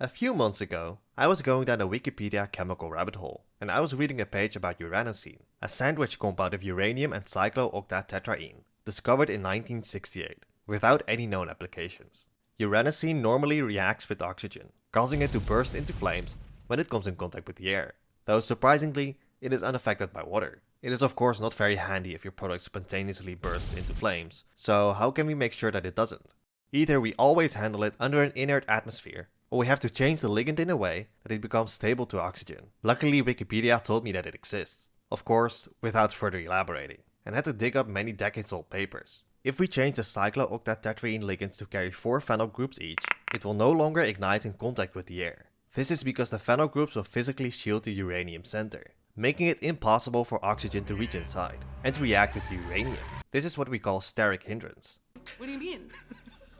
A few months ago, I was going down a Wikipedia chemical rabbit hole, and I was reading a page about Uranosine, a sandwich compound of uranium and Cyclooctatetraene, discovered in 1968, without any known applications. Uranosine normally reacts with oxygen, causing it to burst into flames when it comes in contact with the air, though surprisingly, it is unaffected by water. It is of course not very handy if your product spontaneously bursts into flames, so how can we make sure that it doesn't? Either we always handle it under an inert atmosphere, or we have to change the ligand in a way that it becomes stable to oxygen. Luckily Wikipedia told me that it exists, of course without further elaborating, and had to dig up many decades old papers. If we change the Cyclooctatetraene ligands to carry 4 phenyl groups each, it will no longer ignite in contact with the air. This is because the phenyl groups will physically shield the uranium center, making it impossible for oxygen to reach inside and to react with the uranium. This is what we call steric hindrance. What do you mean?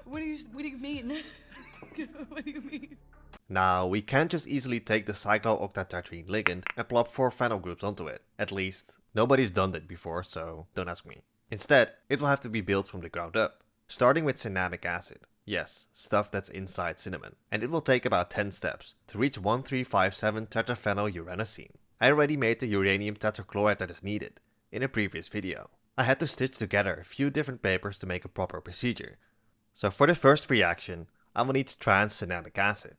What do you mean? What do you mean? Now, we can't just easily take the Cyclooctatetraene ligand and plop 4 phenyl groups onto it. At least, nobody's done that before, so don't ask me. Instead, it will have to be built from the ground up, starting with cinnamic acid. Yes, stuff that's inside cinnamon. And it will take about 10 steps to reach 1357 tetraphenyl uranocene. I already made the uranium tetrachloride that is needed in a previous video. I had to stitch together a few different papers to make a proper procedure. So for the first reaction, I will need trans-cinnamic acid.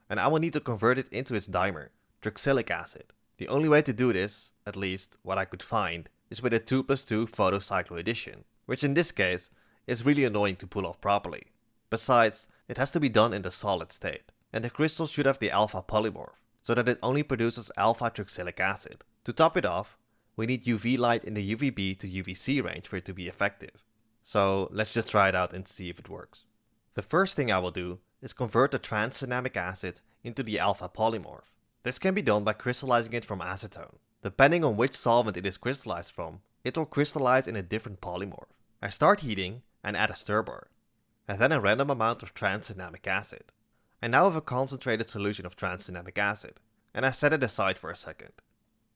And I will need to convert it into its dimer, Truxillic acid. The only way to do this, at least what I could find, is with a 2+2 photocycloaddition, which in this case is really annoying to pull off properly. Besides, it has to be done in the solid state, and the crystal should have the alpha polymorph, so that it only produces alpha truxillic acid. To top it off, we need UV light in the UVB to UVC range for it to be effective. So let's just try it out and see if it works. The first thing I will do is convert the trans-cinnamic acid into the alpha polymorph. This can be done by crystallizing it from acetone. Depending on which solvent it is crystallized from, it will crystallize in a different polymorph. I start heating and add a stir bar, and then a random amount of trans-cinnamic acid. I now have a concentrated solution of trans-cinnamic acid, and I set it aside for a second.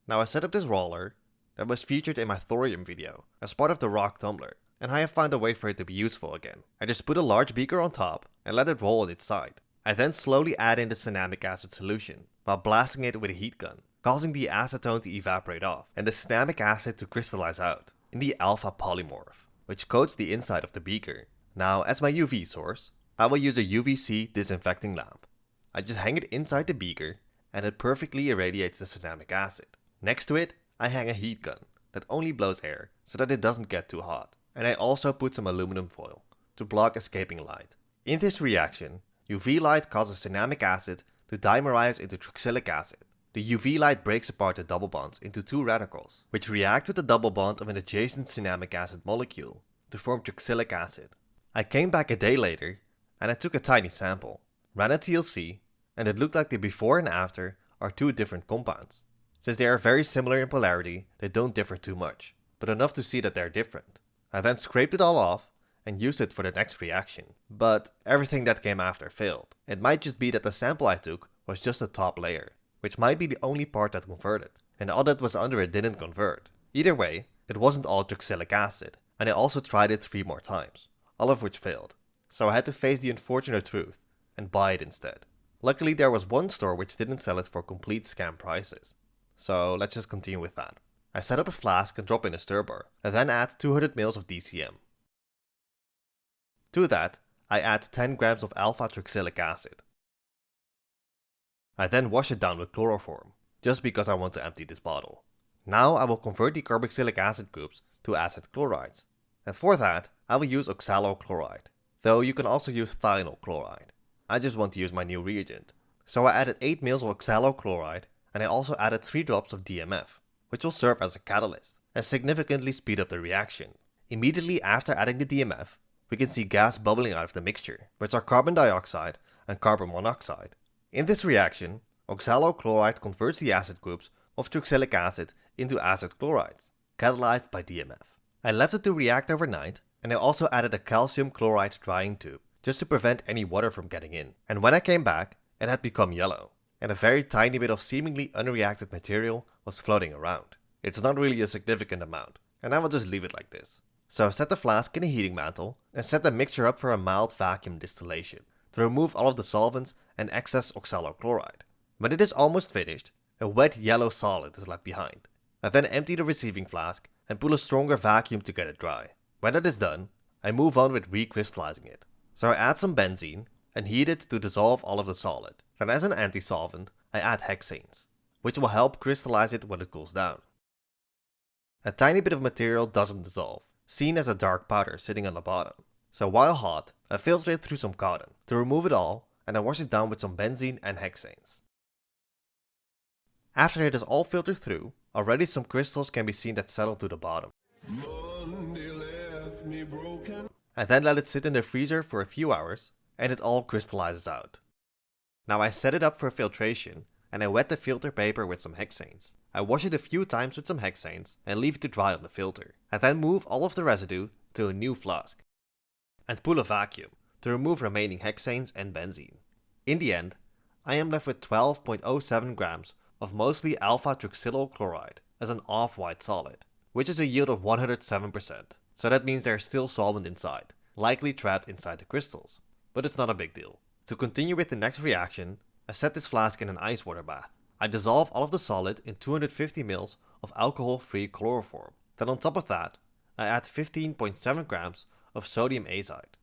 Now I set up this roller that was featured in my thorium video as part of the rock tumbler, and I have found a way for it to be useful again. I just put a large beaker on top and let it roll on its side. I then slowly add in the cinnamic acid solution while blasting it with a heat gun, causing the acetone to evaporate off and the cinnamic acid to crystallize out in the alpha polymorph, which coats the inside of the beaker. Now, as my UV source, I will use a UVC disinfecting lamp. I just hang it inside the beaker and it perfectly irradiates the cinnamic acid. Next to it, I hang a heat gun that only blows air so that it doesn't get too hot. And I also put some aluminum foil to block escaping light. In this reaction, UV light causes cinnamic acid to dimerize into truxillic acid. The UV light breaks apart the double bonds into 2 radicals, which react with the double bond of an adjacent cinnamic acid molecule to form truxillic acid. I came back a day later and I took a tiny sample, ran a TLC, and it looked like the before and after are 2 different compounds. Since they are very similar in polarity, they don't differ too much, but enough to see that they're different. I then scraped it all off and used it for the next reaction, but everything that came after failed. It might just be that the sample I took was just the top layer, which might be the only part that converted, and all that was under it didn't convert. Either way, it wasn't all truxillic acid, and I also tried it 3 more times, all of which failed. So I had to face the unfortunate truth and buy it instead. Luckily there was one store which didn't sell it for complete scam prices. So let's just continue with that. I set up a flask and drop in a stir bar, and then add 200 ml of DCM. To that, I add 10 grams of alpha truxillic acid. I then wash it down with chloroform, just because I want to empty this bottle. Now I will convert the carboxylic acid groups to acid chlorides, and for that I will use oxalochloride, though you can also use thionyl chloride. I just want to use my new reagent, so I added 8 ml of oxalochloride, and I also added 3 drops of DMF, which will serve as a catalyst and significantly speed up the reaction. Immediately after adding the DMF, we can see gas bubbling out of the mixture, which are carbon dioxide and carbon monoxide. In this reaction, oxalochloride converts the acid groups of truxillic acid into acid chlorides, catalyzed by DMF. I left it to react overnight, and I also added a calcium chloride drying tube, just to prevent any water from getting in. And when I came back, it had become yellow, and a very tiny bit of seemingly unreacted material was floating around. It's not really a significant amount, and I will just leave it like this. So I set the flask in a heating mantle and set the mixture up for a mild vacuum distillation to remove all of the solvents and excess oxalochloride. When it is almost finished, a wet yellow solid is left behind. I then empty the receiving flask and pull a stronger vacuum to get it dry. When that is done, I move on with recrystallizing it. So I add some benzene and heat it to dissolve all of the solid. Then as an anti-solvent, I add hexanes, which will help crystallize it when it cools down. A tiny bit of material doesn't dissolve, seen as a dark powder sitting on the bottom. So while hot, I filter it through some cotton to remove it all, and I wash it down with some benzene and hexanes. After it is all filtered through, already some crystals can be seen that settle to the bottom. I then let it sit in the freezer for a few hours, and it all crystallizes out. Now I set it up for filtration, and I wet the filter paper with some hexanes. I wash it a few times with some hexanes and leave it to dry on the filter. I then move all of the residue to a new flask and pull a vacuum to remove remaining hexanes and benzene. In the end, I am left with 12.07 grams of mostly alpha truxillic chloride as an off-white solid, which is a yield of 107%, so that means there is still solvent inside, likely trapped inside the crystals. But it's not a big deal. To continue with the next reaction, I set this flask in an ice water bath. I dissolve all of the solid in 250 ml of alcohol-free chloroform. Then on top of that, I add 15.7 grams of sodium azide.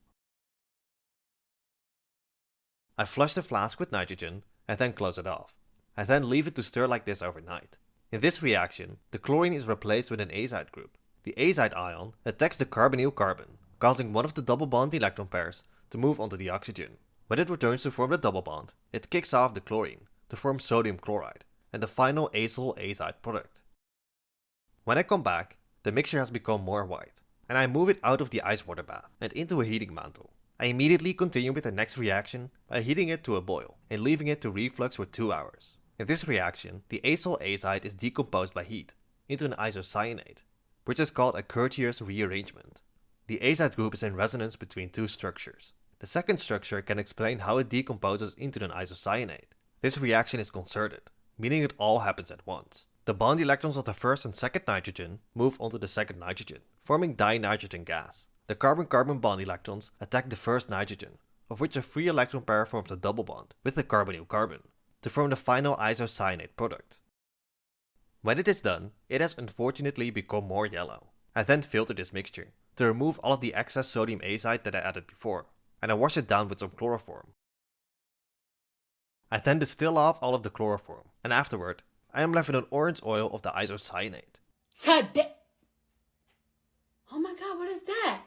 I flush the flask with nitrogen and then close it off. I then leave it to stir like this overnight. In this reaction, the chlorine is replaced with an azide group. The azide ion attacks the carbonyl carbon, causing one of the double bond electron pairs to move onto the oxygen. When it returns to form the double bond, it kicks off the chlorine to form sodium chloride and the final acyl azide product. When I come back, the mixture has become more white, and I move it out of the ice water bath and into a heating mantle. I immediately continue with the next reaction by heating it to a boil and leaving it to reflux for 2 hours. In this reaction, the acyl azide is decomposed by heat into an isocyanate, which is called a Curtius rearrangement. The azide group is in resonance between two structures. The second structure can explain how it decomposes into an isocyanate. This reaction is concerted, meaning it all happens at once. The bond electrons of the first and second nitrogen move onto the second nitrogen, forming dinitrogen gas. The carbon-carbon bond electrons attack the first nitrogen, of which a free electron pair forms a double bond with the carbonyl carbon, to form the final isocyanate product. When it is done, it has unfortunately become more yellow. I then filter this mixture to remove all of the excess sodium azide that I added before, and I wash it down with some chloroform. I then distill off all of the chloroform, and afterward, I am left with an orange oil of the isocyanate. Oh my god, what is that?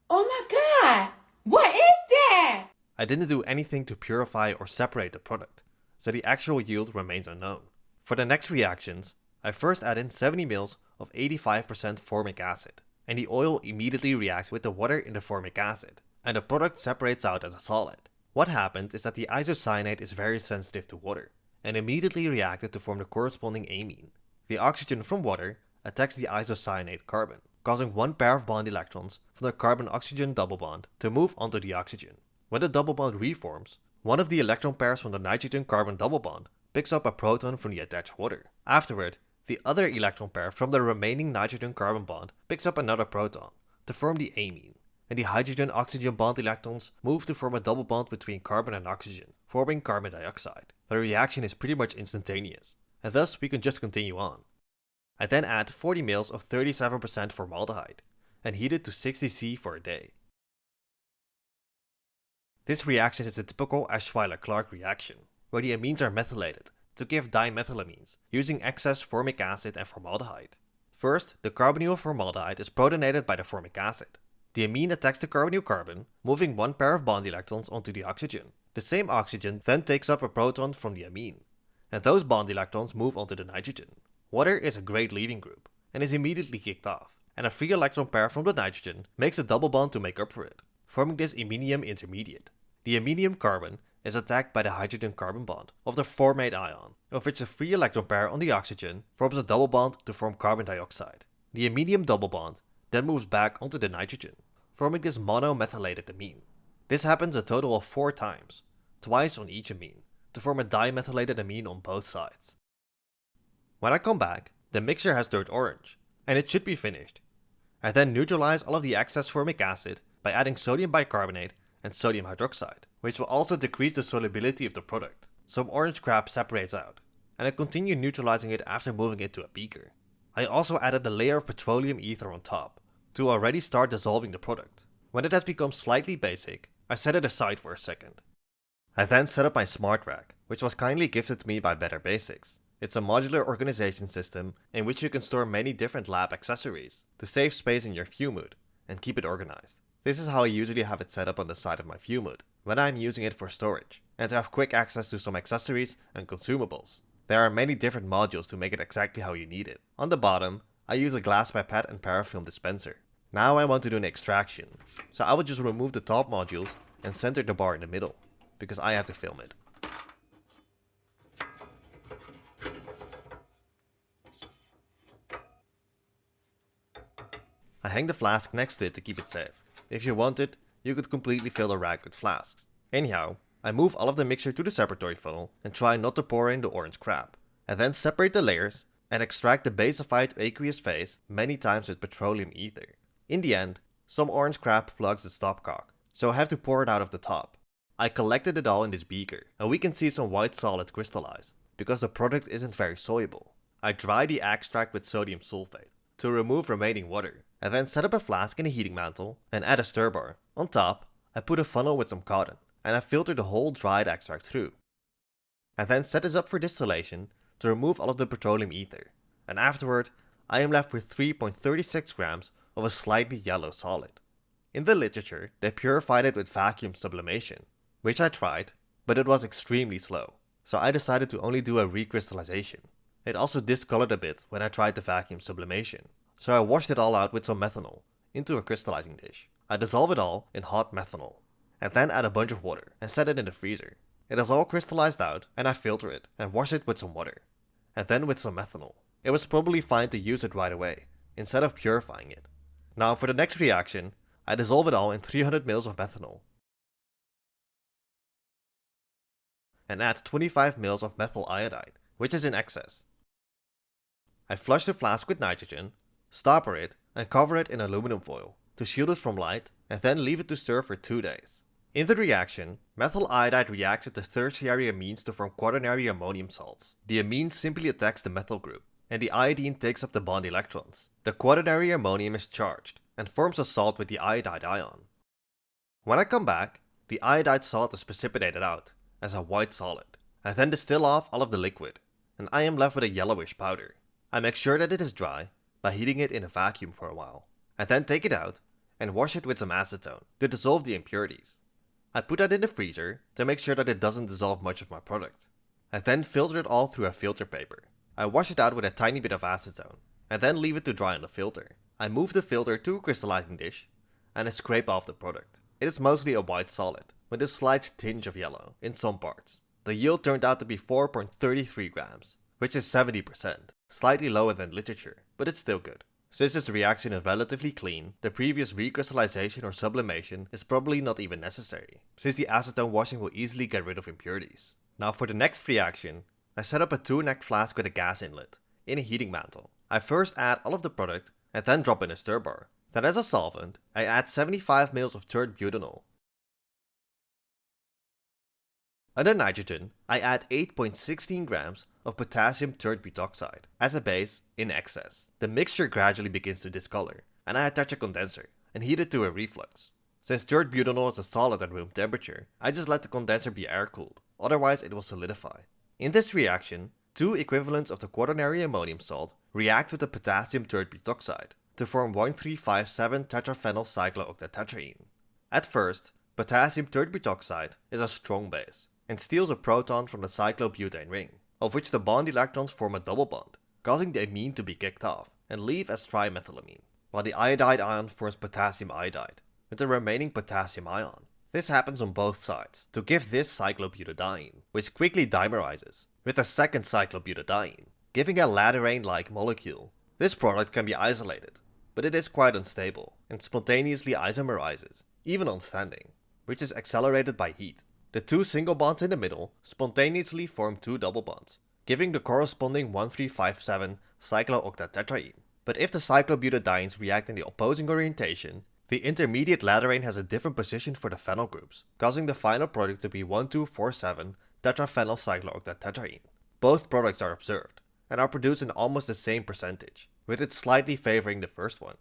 Oh my god! What is that? I didn't do anything to purify or separate the product, so the actual yield remains unknown. For the next reactions, I first add in 70 ml of 85% formic acid, and the oil immediately reacts with the water in the formic acid, and the product separates out as a solid. What happened is that the isocyanate is very sensitive to water, and immediately reacted to form the corresponding amine. The oxygen from water attacks the isocyanate carbon, causing one pair of bond electrons from the carbon-oxygen double bond to move onto the oxygen. When the double bond reforms, one of the electron pairs from the nitrogen-carbon double bond picks up a proton from the attached water. Afterward, the other electron pair from the remaining nitrogen-carbon bond picks up another proton to form the amine, and the hydrogen-oxygen bond electrons move to form a double bond between carbon and oxygen, forming carbon dioxide. The reaction is pretty much instantaneous, and thus we can just continue on. I then add 40 ml of 37% formaldehyde, and heat it to 60 C for a day. This reaction is a typical Eschweiler-Clarke reaction, where the amines are methylated to give dimethylamines using excess formic acid and formaldehyde. First, the carbonyl formaldehyde is protonated by the formic acid. The amine attacks the carbonyl carbon, moving one pair of bond electrons onto the oxygen. The same oxygen then takes up a proton from the amine, and those bond electrons move onto the nitrogen. Water is a great leaving group, and is immediately kicked off, and a free electron pair from the nitrogen makes a double bond to make up for it, forming this iminium intermediate. The iminium carbon is attacked by the hydrogen-carbon bond of the formate ion, of which a free electron pair on the oxygen forms a double bond to form carbon dioxide. The iminium double bond then moves back onto the nitrogen, forming this monomethylated amine. This happens a total of 4 times, twice on each amine, to form a dimethylated amine on both sides. When I come back, the mixture has turned orange, and it should be finished. I then neutralize all of the excess formic acid by adding sodium bicarbonate and sodium hydroxide, which will also decrease the solubility of the product. Some orange crab separates out, and I continue neutralizing it after moving it to a beaker. I also added a layer of petroleum ether on top, to already start dissolving the product. When it has become slightly basic, I set it aside for a second. I then set up my smart rack, which was kindly gifted to me by Better Basics. It's a modular organization system in which you can store many different lab accessories to save space in your fume hood and keep it organized. This is how I usually have it set up on the side of my fume hood when I'm using it for storage and to have quick access to some accessories and consumables. There are many different modules to make it exactly how you need it. On the bottom, I use a glass pipette and parafilm dispenser. Now I want to do an extraction, so I will just remove the top modules and center the bar in the middle, because I have to film it. I hang the flask next to it to keep it safe. If you wanted, you could completely fill the rack with flasks. Anyhow, I move all of the mixture to the separatory funnel and try not to pour in the orange crab. I then separate the layers and extract the basified aqueous phase many times with petroleum ether. In the end, some orange crab plugs the stopcock, so I have to pour it out of the top. I collected it all in this beaker, and we can see some white solid crystallize, because the product isn't very soluble. I dry the extract with sodium sulfate to remove remaining water. I then set up a flask in a heating mantle and add a stir bar. On top, I put a funnel with some cotton, and I filter the whole dried extract through. I then set this up for distillation to remove all of the petroleum ether, and afterward, I am left with 3.36 grams of a slightly yellow solid. In the literature, they purified it with vacuum sublimation, which I tried, but it was extremely slow, so I decided to only do a recrystallization. It also discolored a bit when I tried the vacuum sublimation, so I washed it all out with some methanol into a crystallizing dish. I dissolve it all in hot methanol, and then add a bunch of water and set it in the freezer. It is all crystallized out, and I filter it and wash it with some water, and then with some methanol. It was probably fine to use it right away, instead of purifying it. Now for the next reaction, I dissolve it all in 300 ml of methanol, and add 25 ml of methyl iodide, which is in excess. I flush the flask with nitrogen, stopper it, and cover it in aluminum foil to shield it from light, and then leave it to stir for 2 days. In the reaction, methyl iodide reacts with the tertiary amines to form quaternary ammonium salts. The amine simply attacks the methyl group, and the iodine takes up the bond electrons. The quaternary ammonium is charged and forms a salt with the iodide ion. When I come back, the iodide salt is precipitated out as a white solid. I then distill off all of the liquid, and I am left with a yellowish powder. I make sure that it is dry by heating it in a vacuum for a while. I then take it out and wash it with some acetone to dissolve the impurities. I put that in the freezer to make sure that it doesn't dissolve much of my product. I then filter it all through a filter paper. I wash it out with a tiny bit of acetone and then leave it to dry on the filter. I move the filter to a crystallizing dish and I scrape off the product. It is mostly a white solid with a slight tinge of yellow in some parts. The yield turned out to be 4.33 grams, which is 70%, slightly lower than literature, but it's still good. Since this reaction is relatively clean, the previous recrystallization or sublimation is probably not even necessary, since the acetone washing will easily get rid of impurities. Now for the next reaction, I set up a 2-neck flask with a gas inlet in a heating mantle. I first add all of the product and then drop in a stir bar. Then as a solvent, I add 75 ml of tert butanol. Under nitrogen, I add 8.16 grams of potassium tert butoxide as a base in excess. The mixture gradually begins to discolor, and I attach a condenser and heat it to a reflux. Since tert butanol is a solid at room temperature, I just let the condenser be air cooled, otherwise it will solidify. In this reaction, 2 equivalents of the quaternary ammonium salt react with the potassium tert butoxide to form 1357 tetraphenylcyclooctatetraene. At first, potassium tert butoxide is a strong base and steals a proton from the cyclobutane ring, of which the bond electrons form a double bond, causing the amine to be kicked off and leave as trimethylamine, while the iodide ion forms potassium iodide with the remaining potassium ion. This happens on both sides to give this cyclobutadiene, which quickly dimerizes with a second cyclobutadiene, giving a laterane-like molecule. This product can be isolated, but it is quite unstable and spontaneously isomerizes, even on standing, which is accelerated by heat. The 2 single bonds in the middle spontaneously form 2 double bonds, giving the corresponding 1357 cyclooctatetraene. But if the cyclobutadienes react in the opposing orientation, The intermediate latterane has a different position for the phenyl groups, causing the final product to be 1247 tetraphenylcyclooctatetraene. Both products are observed, and are produced in almost the same percentage, with it slightly favoring the first one.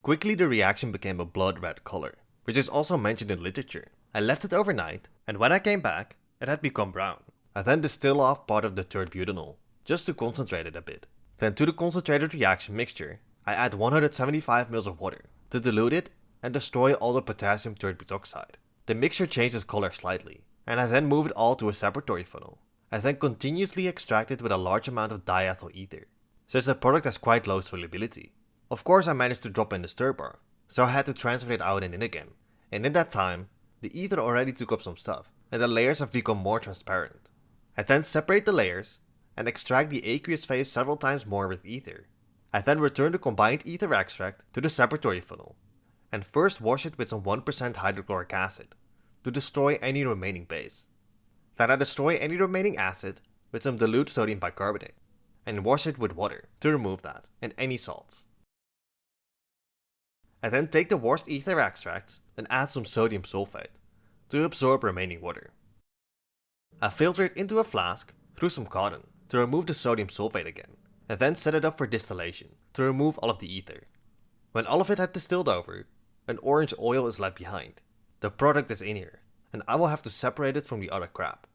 Quickly the reaction became a blood red color, which is also mentioned in literature. I left it overnight, and when I came back, it had become brown. I then distill off part of the tert-butanol, just to concentrate it a bit. Then to the concentrated reaction mixture, I add 175 ml of water to dilute it and destroy all the potassium tert-butoxide. The mixture changes color slightly, and I then move it all to a separatory funnel. I then continuously extract it with a large amount of diethyl ether, since the product has quite low solubility. Of course I managed to drop in the stir bar, so I had to transfer it out and in again, and in that time, the ether already took up some stuff, and the layers have become more transparent. I then separate the layers, and extract the aqueous phase several times more with ether. I then return the combined ether extract to the separatory funnel, and first wash it with some 1% hydrochloric acid, to destroy any remaining base. Then I destroy any remaining acid with some dilute sodium bicarbonate, and wash it with water to remove that, and any salts. I then take the washed ether extracts and add some sodium sulfate, to absorb remaining water. I filter it into a flask through some cotton to remove the sodium sulfate again, and then set it up for distillation to remove all of the ether. When all of it had distilled over, an orange oil is left behind. The product is in here, and I will have to separate it from the other crap,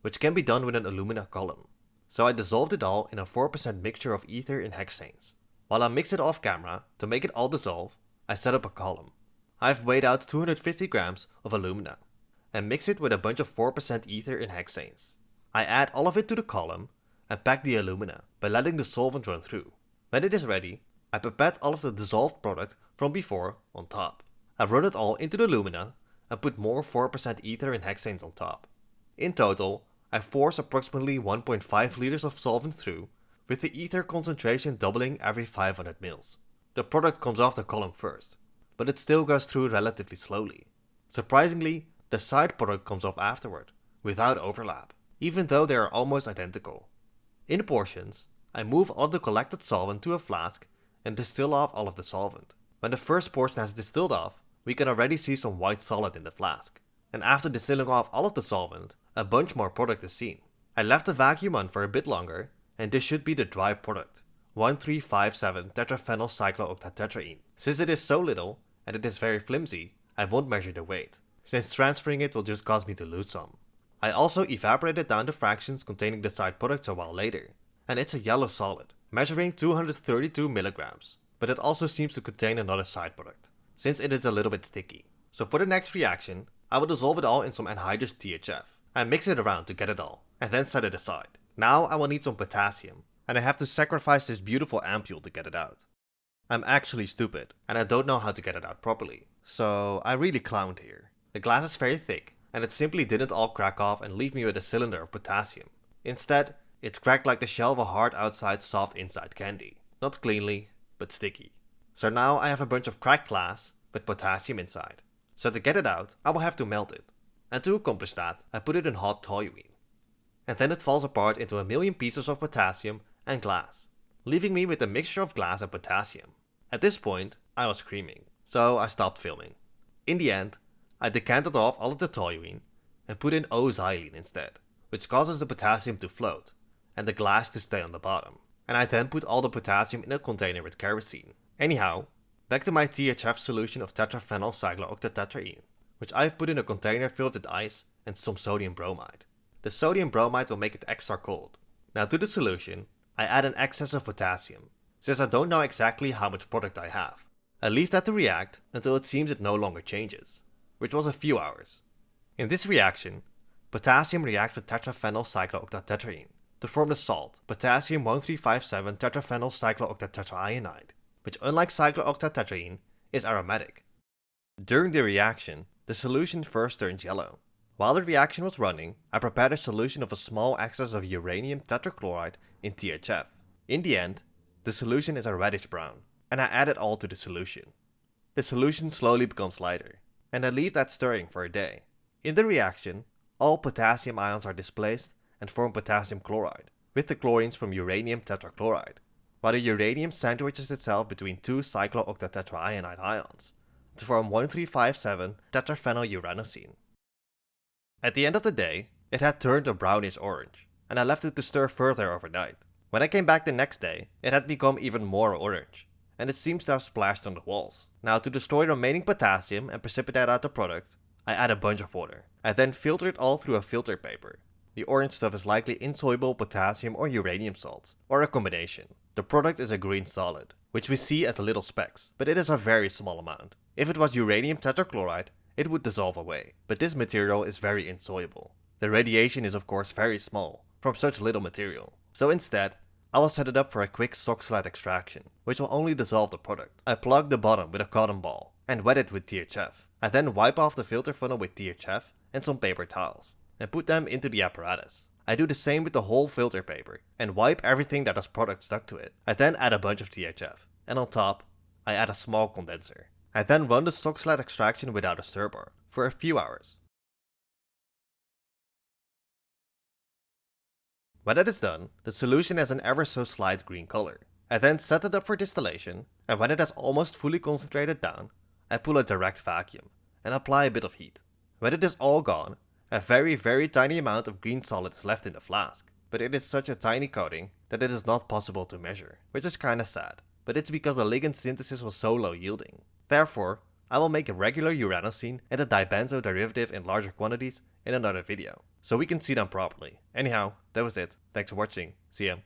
which can be done with an alumina column. So I dissolved it all in a 4% mixture of ether and hexanes. While I mix it off camera to make it all dissolve, I set up a column. I've weighed out 250 grams of alumina, and mix it with a bunch of 4% ether and hexanes. I add all of it to the column, and pack the alumina by letting the solvent run through. When it is ready, I pipette all of the dissolved product from before on top. I run it all into the alumina, and put more 4% ether and hexanes on top. In total, I force approximately 1.5 liters of solvent through, with the ether concentration doubling every 500 ml. The product comes off the column first, but it still goes through relatively slowly. Surprisingly, the side product comes off afterward, without overlap, even though they are almost identical. In portions, I move all the collected solvent to a flask and distill off all of the solvent. When the first portion has distilled off, we can already see some white solid in the flask. And after distilling off all of the solvent, a bunch more product is seen. I left the vacuum on for a bit longer, and this should be the dry product, 1357 tetraphenylcyclooctatetraene. Since it is so little, and it is very flimsy, I won't measure the weight, since transferring it will just cause me to lose some. I also evaporated down the fractions containing the side products a while later, and it's a yellow solid, measuring 232 milligrams, but it also seems to contain another side product, since it is a little bit sticky. So for the next reaction, I will dissolve it all in some anhydrous THF, and mix it around to get it all, and then set it aside. Now I will need some potassium, and I have to sacrifice this beautiful ampule to get it out. I'm actually stupid, and I don't know how to get it out properly, so I really clowned here. The glass is very thick, and it simply didn't all crack off and leave me with a cylinder of potassium. Instead, it cracked like the shell of a hard outside, soft inside candy. Not cleanly, but sticky. So now I have a bunch of cracked glass with potassium inside. So to get it out, I will have to melt it. And to accomplish that, I put it in hot toluene. And then it falls apart into a million pieces of potassium and glass, leaving me with a mixture of glass and potassium. At this point, I was screaming, so I stopped filming. In the end, I decanted off all of the toluene and put in O-xylene instead, which causes the potassium to float and the glass to stay on the bottom. And I then put all the potassium in a container with kerosene. Anyhow, back to my THF solution of tetraphenylcyclooctatetraene, which I've put in a container filled with ice and some sodium bromide. The sodium bromide will make it extra cold. Now to the solution, I add an excess of potassium, since I don't know exactly how much product I have. I leave that to react until it seems it no longer changes, which was a few hours. In this reaction, potassium reacts with tetraphenylcyclooctatetraene to form the salt potassium 1357 tetraphenylcyclooctatetraenide, which unlike cyclooctatetraene is aromatic. During the reaction, the solution first turns yellow. While the reaction was running, I prepared a solution of a small excess of uranium tetrachloride in THF. In the end, the solution is a reddish brown, and I add it all to the solution. The solution slowly becomes lighter, and I leave that stirring for a day. In the reaction, all potassium ions are displaced and form potassium chloride, with the chlorines from uranium tetrachloride, while the uranium sandwiches itself between two cyclooctatetraenide ions, to form 1357 Tetraphenyl Uranocene. At the end of the day, it had turned a brownish orange, and I left it to stir further overnight. When I came back the next day, it had become even more orange, and it seems to have splashed on the walls. Now, to destroy the remaining potassium and precipitate out the product, I add a bunch of water. I then filter it all through a filter paper. The orange stuff is likely insoluble potassium or uranium salts, or a combination. The product is a green solid, which we see as little specks, but it is a very small amount. If it was uranium tetrachloride, it would dissolve away, but this material is very insoluble. The radiation is of course very small, from such little material. So instead, I will set it up for a quick Truxillic extraction, which will only dissolve the product. I plug the bottom with a cotton ball, and wet it with THF. I then wipe off the filter funnel with THF and some paper towels, and put them into the apparatus. I do the same with the whole filter paper, and wipe everything that has product stuck to it. I then add a bunch of THF, and on top, I add a small condenser. I then run the Truxillic extraction without a stir bar, for a few hours. When that is done, the solution has an ever so slight green color. I then set it up for distillation, and when it has almost fully concentrated down, I pull a direct vacuum, and apply a bit of heat. When it is all gone, a very tiny amount of green solid is left in the flask, but it is such a tiny coating that it is not possible to measure, which is kinda sad, but it's because the ligand synthesis was so low yielding. Therefore, I will make a regular Uranosine and a dibenzo derivative in larger quantities in another video, so we can see them properly. Anyhow, that was it. Thanks for watching. See ya.